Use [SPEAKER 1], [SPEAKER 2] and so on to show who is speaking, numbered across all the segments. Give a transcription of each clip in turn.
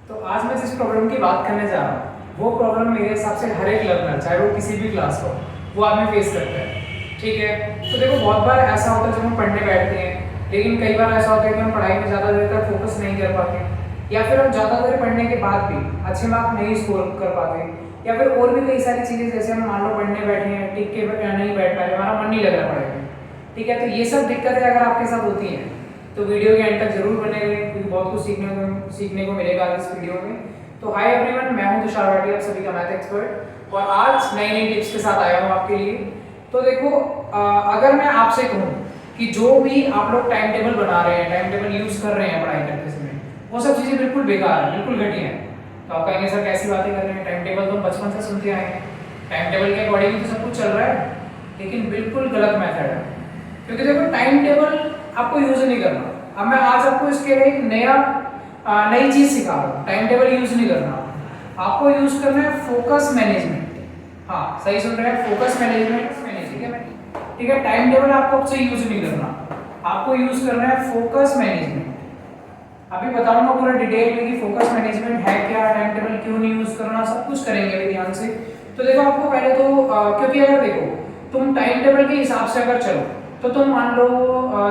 [SPEAKER 1] तो आज मैं जिस प्रॉब्लम की बात करने जा रहा हूँ वो प्रॉब्लम मेरे हिसाब से हर एक लर्नर चाहे वो किसी भी क्लास का हो वो आदमी फेस करता है। ठीक है, तो देखो बहुत बार ऐसा होता है जब हम पढ़ने बैठते हैं, लेकिन कई बार ऐसा होता है कि हम पढ़ाई में ज़्यादा देर तक फोकस नहीं कर पाते, या फिर हम ज़्यादा देर पढ़ने के बाद भी अच्छे मार्क नहीं स्कोर कर पाते, या फिर और भी कई सारी चीज़ें जैसे हम मान लो पढ़ने बैठे हैं टिक के नहीं बैठ पा रहे, हमारा मन नहीं लग रहा पढ़ाई में। ठीक है, तो ये सब दिक्कतें अगर आपके साथ होती हैं तो वीडियो के एंड तक जरूर बने रहें क्योंकि बहुत कुछ सीखने को मिलेगा इस वीडियो में। तो हाय एवरीवन, मैं हूं तुषार भाटिया, आप सभी का मैथ एक्सपर्ट, और आज नई नई टिप्स के साथ आया हूं आपके लिए। तो देखो अगर मैं आपसे कहूं कि जो भी आप लोग टाइम टेबल बना रहे हैं, टाइम टेबल यूज कर रहे हैं पढ़ाई करते समय, वो सब चीज़ें बिल्कुल बेकार है, बिल्कुल घटिया है। तो आप कहेंगे सर कैसी बातें कर रहे हैं, टाइम टेबल तो हम बचपन से सुनते आए हैं, टाइम टेबल के अकॉर्डिंग तो सब कुछ चल रहा है, लेकिन बिल्कुल गलत मेथड है। क्योंकि देखो टाइम टेबल आपको यूज नहीं करना। अब मैं आज आपको इसके लिए एक नई चीज सिखा रहा हूँ। टाइम टेबल यूज नहीं करना, आपको यूज करना है फोकस मैनेजमेंट। हाँ सही सुन रहे हैं, फोकस मैनेजमेंट। ठीक है, टाइम टेबल आपको अब से यूज नहीं करना, आपको यूज करना है फोकस मैनेजमेंट। अभी बताऊंगा पूरा डिटेल में कि फोकस मैनेजमेंट है क्या, टाइम टेबल क्यों नहीं यूज करना, सब कुछ करेंगे अभी ध्यान से। तो देखो आपको पहले तो क्योंकि अगर देखो तुम टाइम टेबल के हिसाब से अगर चलो तो तुम मान लो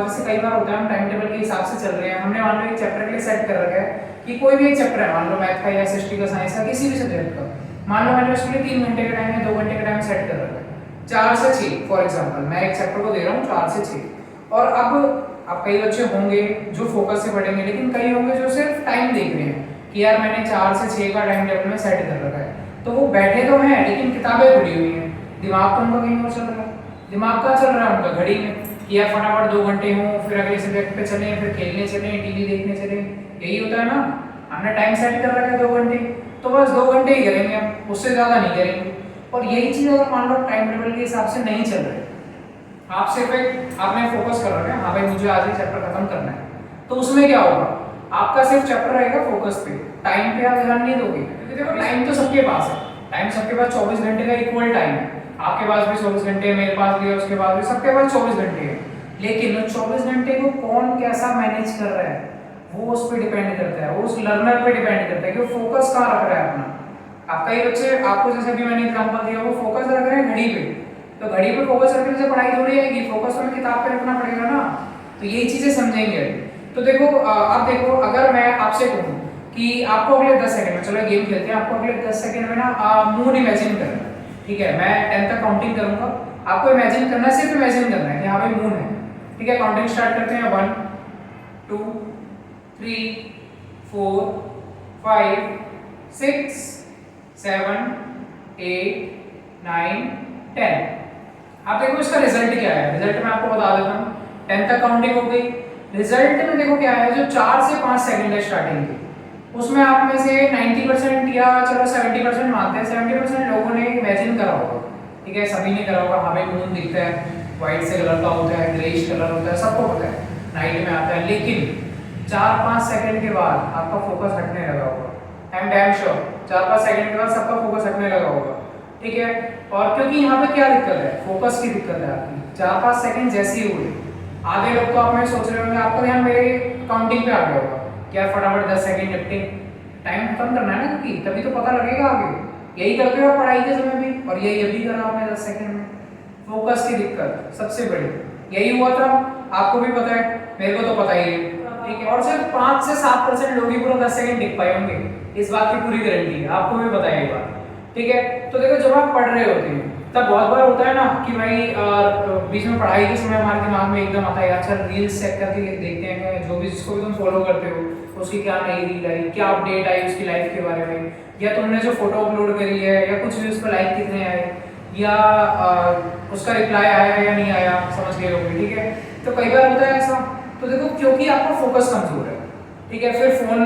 [SPEAKER 1] जैसे कई बार होता है हम टाइम टेबल के हिसाब से चल रहे हैं, हमने मान लो एक चैप्टर के लिए सेट कर रखा है कि कोई भी एक चैप्टर है, मान लो मैथ का या एसएसटी का, साइंस का, किसी भी सब्जेक्ट का, मान लो मैंने उसके लिए 3 घंटे का टाइम या 2 घंटे का टाइम सेट कर रखा है, 4 से 6 फॉर एग्जांपल मैं एक चैप्टर को दे रहा हूँ 4 से 6। और अब कई बच्चे होंगे जो फोकस से पढ़ेंगे, लेकिन कई होंगे जो सिर्फ टाइम देख रहे हैं कि यार मैंने 4 से 6 का टाइम टेबल में सेट कर रखा है, तो वो बैठे तो हैं लेकिन किताबें खुली हुई हैं, दिमाग तो उनका कहीं और चल रहा है। दिमाग का चल रहा है उनका घड़ी में कि यार फटाफट 2 घंटे हों, फिर अगले सब्जेक्ट पे चलें, फिर खेलने चलें, टीवी देखने चलें, यही होता है ना। हमने टाइम सेट कर रखा है 2 घंटे, तो बस 2 घंटे ही करेंगे हम, उससे ज़्यादा नहीं करेंगे। और यही चीज़ अगर मान लो टाइम टेबल के हिसाब से नहीं चल रहे, आप सिर्फ एक आपने फोकस कर रखा है, हाँ भाई मुझे आज ये चैप्टर खत्म करना है, तो उसमें क्या होगा, आपका सिर्फ चैप्टर रहेगा फोकस पे, टाइम पे आप ध्यान नहीं दोगे। क्योंकि देखो टाइम तो सबके पास है, टाइम सबके पास 24 घंटे का इक्वल टाइम है, आपके पास भी 24 घंटे है, मेरे पास भी है, उसके पास भी, सबके पास 24 घंटे है। लेकिन 24 घंटे को कौन कैसा मैनेज कर रहा है वो उस पर डिपेंड करता है, वो उस लर्नर पे डिपेंड करता है कि वो फोकस कहाँ रख रहा है अपना। आपका ये बच्चे, आपको जैसे अभी मैंने एग्जांपल दिया, वो फोकस रख रहे हैं घड़ी पे, तो घड़ी पे फोकस रखने से पढ़ाई थोड़ी आएगी, फोकस हमें किताब पे रखना पड़ेगा ना। तो यही चीजें समझेंगे। तो देखो अब देखो अगर मैं आपसे कहूँ कि आपको अगले 10 सेकंड में, चलो गेम खेलते हैं, आपको अगले 10 सेकंड में ना मून इमेजिन करना है। ठीक है, मैं 10 तक काउंटिंग करूंगा, आपको इमेजिन करना है, सिर्फ इमेजिन करना है कि हाँ भाई मून है। ठीक है, काउंटिंग स्टार्ट करते हैं। 1 2 3 4 5 6 7 8 9 10। आप देखो इसका रिजल्ट क्या है, रिजल्ट मैं आपको बता देता हूँ। 10 तक काउंटिंग हो गई, रिजल्ट में देखो क्या है, जो 4 से 5 सेकंड है स्टार्टिंग की, उसमें आप में से 90% या चलो 70% मानते हैं, 70% लोगों ने इमेजिन करा होगा। ठीक है, सभी ने करा होगा, हाँ भाई मून दिखता है, व्हाइट से कलर का होता है, ग्रेइश कलर होता है, सबको पता है, नाइट में आता है। लेकिन 4-5 सेकंड के बाद आपका फोकस हटने लगा होगा, I am damn sure 4-5 second के बाद सबका फोकस हटने लगा होगा। ठीक है, और क्योंकि यहाँ पे क्या दिक्कत है, फोकस की दिक्कत है आपकी। 4-5 सेकंड जैसे ही हुए, आधे लोग तो आप में सोच रहे होंगे, आपका ध्यान मेरे काउंटिंग पे आ गया होगा कि यार फटाफट 10 सेकंड निपटे, टाइम खत्म करना है ना, क्योंकि तभी तो पता लगेगा आगे। यही करते हो पढ़ाई के समय भी, और यही अभी करा आपने 10 सेकंड में। फोकस की दिक्कत सबसे बड़ी यही हुआ था, आपको भी पता है, मेरे को तो पता ही है। ठीक है, और सिर्फ 5 से 7% लोग ही पूरा 10 सेकंड टिक पाए होंगे, इस बात की पूरी गारंटी है, आपको भी पता है ये बात। ठीक है, तो देखो जब आप पढ़ रहे होते हैं तब बहुत बार होता है ना कि भाई बीच में पढ़ाई के समय हमारे दिमाग में एकदम आता है यार चल रील्स चेक करके देखते हैं, जो भी जिसको भी तुम फॉलो करते हो उसकी क्या नई रील आई, क्या अपडेट आई उसकी लाइफ के बारे में, या तुमने जो फोटो अपलोड करी है या कुछ भी, उस पर लाइक कितने आए, या उसका रिप्लाई आया या नहीं आया, समझ गए होंगे। ठीक है, तो कई बार होता है ऐसा। तो देखो क्योंकि आपका फोकस कमजोर है, ठीक है, फिर फोन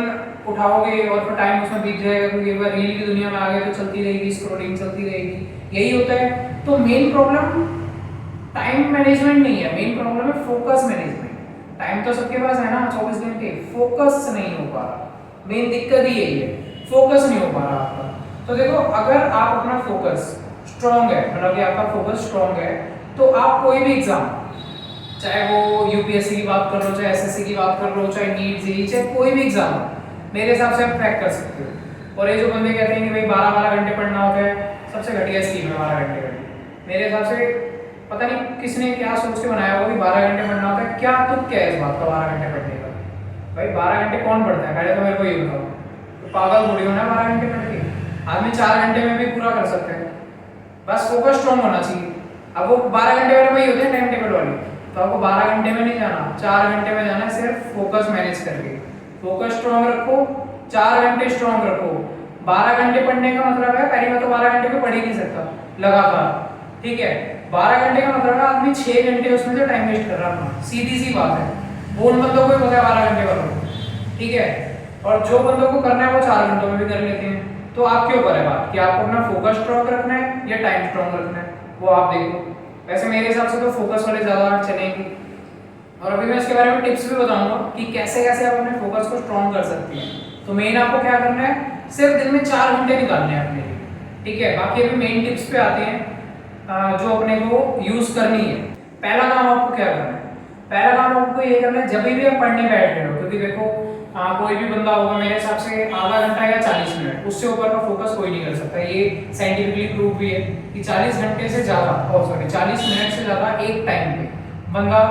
[SPEAKER 1] उठाओगे और फिर टाइम उसमें बीत जाएगा, क्योंकि एक बार रील की दुनिया में आ गए तो चलती रहेगी, स्क्रॉलिंग चलती रहेगी, यही होता है। तो मेन प्रॉब्लम टाइम मैनेजमेंट नहीं है, मेन प्रॉब्लम है फोकस मैनेजमेंट। टाइम तो सबके पास है ना 24 घंटे, फोकस नहीं हो पा रहा, मेन दिक्कत ही यही है, फोकस नहीं हो पा रहा आपका। तो देखो अगर आप अपना फोकस स्ट्रॉन्ग है, मतलब कि आपका फोकस स्ट्रॉन्ग है, तो आप कोई भी एग्जाम, चाहे वो यूपीएससी की बात कर लो, चाहे एसएससी की बात कर लो, चाहे नीट जेईई, चाहे कोई भी एग्जाम, मेरे हिसाब से आप क्रैक कर सकते हो। और ये जो बंदे कहते हैं कि भाई 12-12 घंटे पढ़ना होता है, सबसे घटिया स्कीम है 12 घंटे का। मेरे हिसाब से पता नहीं किसने क्या सोच के बनाया होगा कि 12 घंटे पढ़ना होता है। क्या तुक क्या है इस बात का 12 घंटे पढ़ने का? भाई 12 घंटे कौन पढ़ता है? पहले तो मेरे को ये बताओ, तो पागल थोड़ी होना 12 घंटे पढ़ के। आदमी 4 घंटे में भी पूरा कर सकता है, बस फोकस स्ट्रॉन्ग होना चाहिए। अब वो 12 घंटे वाले वही होते हैं टाइम टेबल वाले, तो आपको 12 घंटे में नहीं जाना, 4 घंटे में जाना है, सिर्फ फोकस मैनेज करके। फोकस स्ट्रॉन्ग रखो, 4 घंटे स्ट्रॉन्ग रखो। 12 घंटे पढ़ने का मतलब है पहली बात तो 12 घंटे में पढ़ ही नहीं सकता लगातार, ठीक है। 12 घंटे का मतलब है आदमी 6 घंटे उसमें से टाइम वेस्ट कर रहा है अपना, सीधी सी बात है। वो उन बंदों को ही पता है 12 घंटे वालों, ठीक है। और जो बंदों को करना है वो 4 घंटों में भी कर लेते हैं। तो आपके ऊपर है बात कि आपको अपना फोकस स्ट्रॉन्ग रखना है या टाइम स्ट्रॉन्ग रखना है, वो आप देखो। वैसे मेरे हिसाब से तो फोकस वाले ज़्यादा चलेंगे। और अभी मैं इसके बारे में टिप्स भी बताऊंगा कि कैसे कैसे आप अपने फोकस को स्ट्रॉन्ग कर सकते हैं। तो मेन आपको क्या करना है, सिर्फ दिन में 4 घंटे निकालने हैं अपने लिए, ठीक है। बाकी अभी मेन टिप्स पे आते हैं जो अपने को यूज़ करनी है। पहला काम आपको क्या करना है, पहला काम आपको ये करना है जब भी आप पढ़ने बैठ रहे हो, क्योंकि देखो कोई भी बंदा होगा मेरे हिसाब से आधा घंटा या 40 मिनट, उससे ऊपर का फोकस कोई नहीं कर सकता। ये साइंटिफिकली प्रूव भी है कि 40 घंटे से ज़्यादा, 40 मिनट से ज़्यादा एक टाइम पे बंदा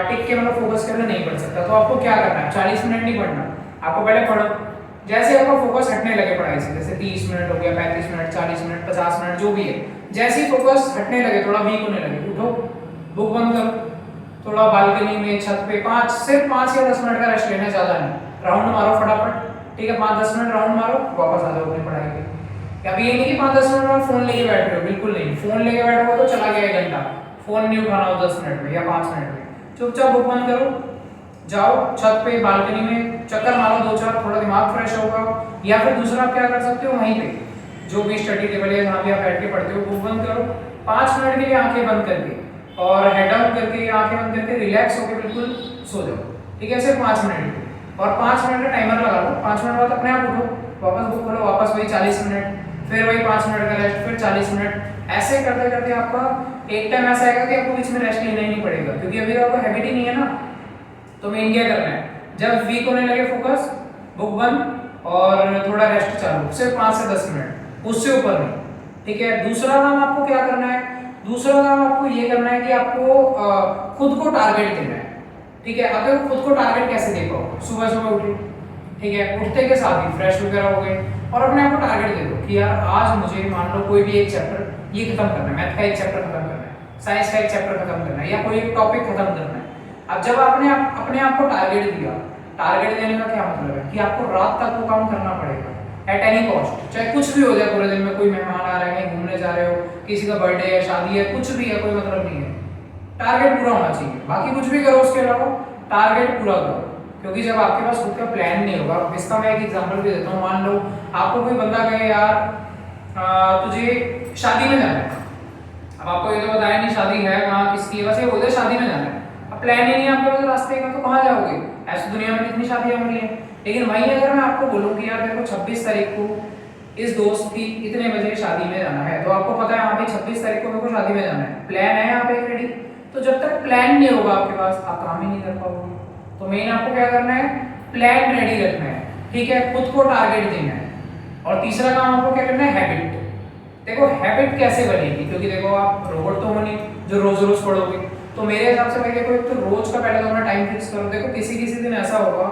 [SPEAKER 1] टिक के मतलब फोकस करके नहीं पढ़ सकता। तो आपको क्या करना है, 40 मिनट नहीं पढ़ना, आपको पहले पढ़ो। जैसे आपका फोकस हटने लगे पढ़ाई से, जैसे 30 मिनट हो गया, 35 मिनट, 40 मिनट, 50 मिनट, जो भी है, जैसे ही फोकस हटने लगे, थोड़ा वीक होने लगे, उठो, बुक बंद करो, थोड़ा बालकनी में, छत पे सिर्फ 5 या 10 मिनट का रेस्ट लेना, ज़्यादा नहीं। राउंड मारो फटाफट, ठीक है, 5-10 मिनट राउंड मारो, वापस आ जाओ अपनी पढ़ाई पे। अभी ये नहीं कि 5-10 मिनट में फोन लेके बैठ रहे हो, बिल्कुल नहीं। फोन लेके बैठो तो चला गया 1 घंटा, फोन नहीं उठाना हो 10 मिनट में या 5 मिनट में। चुपचाप बुक बंद करो, जाओ छत पे बालकनी में चक्कर मारो 2-4, थोड़ा दिमाग फ्रेश होगा। या फिर दूसरा आप क्या कर सकते हो, वहीं पे जो भी स्टडी टेबल है जहाँ भी आप बैठ के पढ़ते हो, बुक बंद करो, 5 मिनट के लिए आंखें बंद करके और हेड डाउन करके आंखें बंद करके रिलैक्स होकर बिल्कुल सो जाओ, ठीक है, सिर्फ 5 मिनट। और 5 मिनट का टाइमर लगा लो, 5 मिनट बाद अपने आप उठो, वापस बुक खोलो, वापस वही 40 मिनट, फिर वही 5 मिनट का रेस्ट, फिर 40 मिनट। ऐसे करते करते आपका एक टाइम ऐसा आएगा कि आपको बीच में रेस्ट लेना ही नहीं पड़ेगा, क्योंकि अभी आपको हैबिट ही नहीं है ना। तो मेन क्या करना है, जब वीक होने लगे फोकस, बुक बंद और थोड़ा रेस्ट चालू, सिर्फ 5 से 10 मिनट, उससे ऊपर नहीं, ठीक है। दूसरा काम आपको क्या करना है, दूसरा काम आपको ये करना है कि आपको खुद को टारगेट देना है, ठीक है। अब खुद को टारगेट कैसे दे पाओ, सुबह सुबह उठे, ठीक है, उठते के साथ ही फ्रेश वगैरह हो गए और अपने आप को टारगेट दे दो कि यार आज मुझे मान लो कोई भी एक चैप्टर ये खत्म करना है, मैथ का एक चैप्टर खत्म करना है, साइंस का एक चैप्टर खत्म करना है, या कोई एक टॉपिक खत्म करना है। अब जब आपने अपने आप को टारगेट दिया, टारगेट देने का क्या मतलब है कि आपको रात तक वो काम करना पड़ेगा एट एनी कॉस्ट, चाहे कुछ भी हो जाए पूरे दिन में, कोई मेहमान आ रहे हैं, घूमने जा रहे हो, किसी का बर्थडे है, शादी है, कुछ भी है, कोई मतलब नहीं है, टारगेट पूरा होना चाहिए। बाकी कुछ भी करो उसके अलावा टारगेट पूरा करो, क्योंकि जब आपके पास खुद का प्लान नहीं होगा, इसका मैं एक एग्जांपल भी देता हूँ। मान लो आपको कोई बंदा कहे यार तुझे शादी में जाना है, अब आपको ये तो बताया नहीं शादी है कहाँ, किसकी है, बस ये बोलते शादी में जाना है, अब प्लान ही नहीं है आपके पास रास्ते का, तो कहाँ जाओगे? ऐसी दुनिया में कितनी शादियाँ हो रही हैं। लेकिन वहीं अगर मैं आपको बोलूँ कि यार देखो 26 तारीख को इस दोस्त की इतने बजे शादी में जाना है, तो आपको पता है हाँ भाई 26 तारीख को मेरे को शादी में जाना है, प्लान है यहाँ पे रेडी। तो जब तक प्लान नहीं होगा आपके पास, आप काम ही नहीं कर पाओगे। तो मेन आपको क्या करना है, प्लान रेडी रखना है, ठीक है, खुद को टारगेट देना है। और तीसरा काम आपको क्या करना है, हैबिट। देखो हैबिट कैसे बनेगी, क्योंकि देखो आप रोबोट तो हो नहीं जो रोज रोज पढ़ोगे। तो मेरे हिसाब से भाई देखो एक तो रोज का पहले तो अपना टाइम फिक्स करो। देखो किसी किसी दिन ऐसा होगा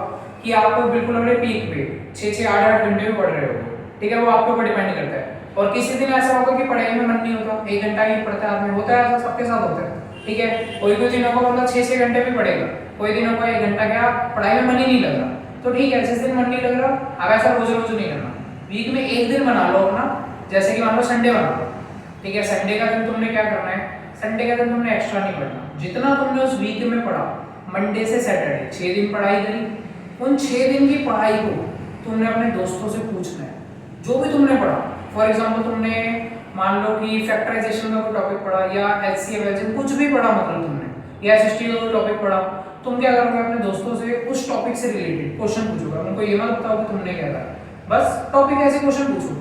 [SPEAKER 1] कि आप बिल्कुल अपने पीक पे 6-6, 8-8 घंटे में पढ़ रहे हो, ठीक है, वो आपके ऊपर डिपेंड करता है। और किसी दिन ऐसा होगा कि पढ़ाई में मन नहीं होता, 1 घंटा ही पढ़ता है आदमी, होता है ऐसा, सबके साथ होता है, ठीक है। कोई दिन होगा मतलब 6-6 घंटे भी पढ़ेगा, कोई दिन होगा 1 घंटा, क्या पढ़ाई में मन ही नहीं लग रहा, तो ठीक है, जिस दिन मन नहीं लग रहा अब ऐसा रोज रोज नहीं करना, वीक में एक दिन बना लो अपना, जैसे कि मान लो संडे बना लो, ठीक है। संडे का दिन तुमने क्या करना है, संडे का दिन तुमने एक्स्ट्रा नहीं पढ़ना, जितना तुमने उस वीक में पढ़ा, मंडे से सैटरडे 6 दिन पढ़ाई करी, उन 6 दिन की पढ़ाई को तुमने अपने दोस्तों से पूछना है, जो भी तुमने पढ़ा। फॉर एग्जाम्पल तुमने मान लो कि फैक्टराइजेशन का कोई टॉपिक पढ़ा या एचसीएफ एल्जेब्रा कुछ भी पढ़ा, मतलब तुमने या एसएसटी का कोई टॉपिक पढ़ा, तुम क्या करोगे, अपने दोस्तों से उस टॉपिक से रिलेटेड क्वेश्चन पूछोगे। उनको ये मत बताओ कि तुमने क्या करा, बस टॉपिक ऐसे क्वेश्चन पूछो,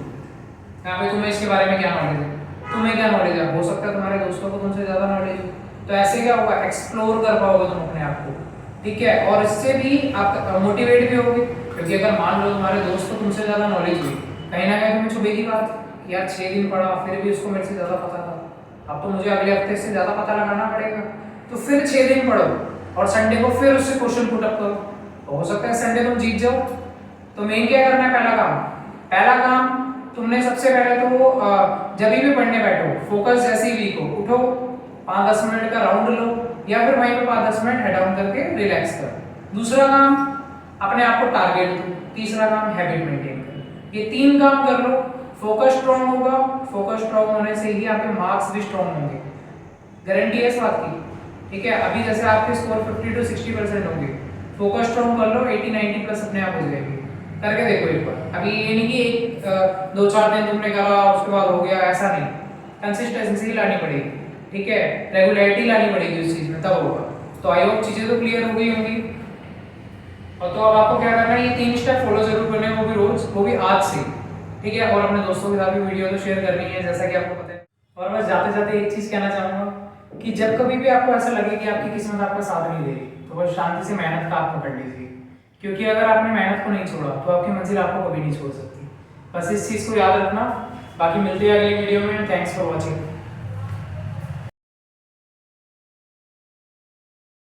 [SPEAKER 1] यहाँ पे तुम्हें इसके बारे में क्या नॉलेज है, तुम्हें क्या नॉलेज है, हो सकता है तुम्हारे दोस्तों को तुमसे ज़्यादा नॉलेज हो, तो ऐसे क्या होगा, एक्सप्लोर कर पाओगे तुम अपने आप को, ठीक है। और इससे भी आप मोटिवेट भी होगे, क्योंकि अगर मान लो तुम्हारे दोस्त को तुमसे ज़्यादा नॉलेज हुई, कहीं ना कहीं तुम्हें चुभेगी बात, यार 6 दिन पढ़ा फिर भी उसको मेरे से ज़्यादा पता था, अब तो मुझे अगले हफ्ते से ज़्यादा पता लगाना पड़ेगा। तो फिर 6 दिन पढ़ो और संडे को फिर उससे क्वेश्चन पुट अप करो, तो हो सकता है संडे तुम जीत जाओ। तो मेन क्या करना है, पहला काम तुमने सबसे पहले तो जब भी पढ़ने बैठो फोकस जैसे ही वीक हो, उठो 5-10 मिनट का राउंड लो या फिर वहीं पे 5-10 मिनट हेड डाउन करके रिलैक्स करो। दूसरा काम अपने आप को टारगेट दो। तीसरा काम हैबिट मेंटेन करो। ये 3 काम कर लो, फोकस स्ट्रांग होगा, फोकस स्ट्रांग होने से ही आपके मार्क्स भी स्ट्रांग होंगे, गारंटी है इस बात की। ठीक है, अभी जैसे आपके स्कोर 50 to 60% होंगे, फोकस स्ट्रांग कर लो 80-90 प्लस अपने आप हो जाएगी। करके देखो एक बार। अभी ये नहीं कि 2-4 दिन तुमने करा उसके बाद हो गया, ऐसा नहीं, कंसिस्टेंसी लानी पड़ेगी। ठीक है, रेगुलरिटी लानी पड़ेगी उस चीज में, तब होगा। तो आई होप चीजें तो क्लियर हो गई होंगी। और तो अब आपको क्या करना है, ये 3 स्टेप फॉलो जरूर करने हैं, वो भी रोज, वो भी आज से। ठीक है, और अपने दोस्तों के साथ भी वीडियो तो शेयर करनी है जैसा कि आपको पता है। और बस जाते जाते एक चीज कहना चाहूंगा कि जब कभी भी आपको ऐसा लगे कि आपकी किस्मत आपका साथ नहीं दे रही, तो बस शांति से मेहनत का हाथ पकड़ लीजिए, क्योंकि अगर आपने मेहनत को नहीं छोड़ा तो आपकी मंजिल आपको कभी नहीं छोड़ सकती। बस इस चीज को याद रखना। बाकी मिलते हैं अगली वीडियो में। Thanks for watching.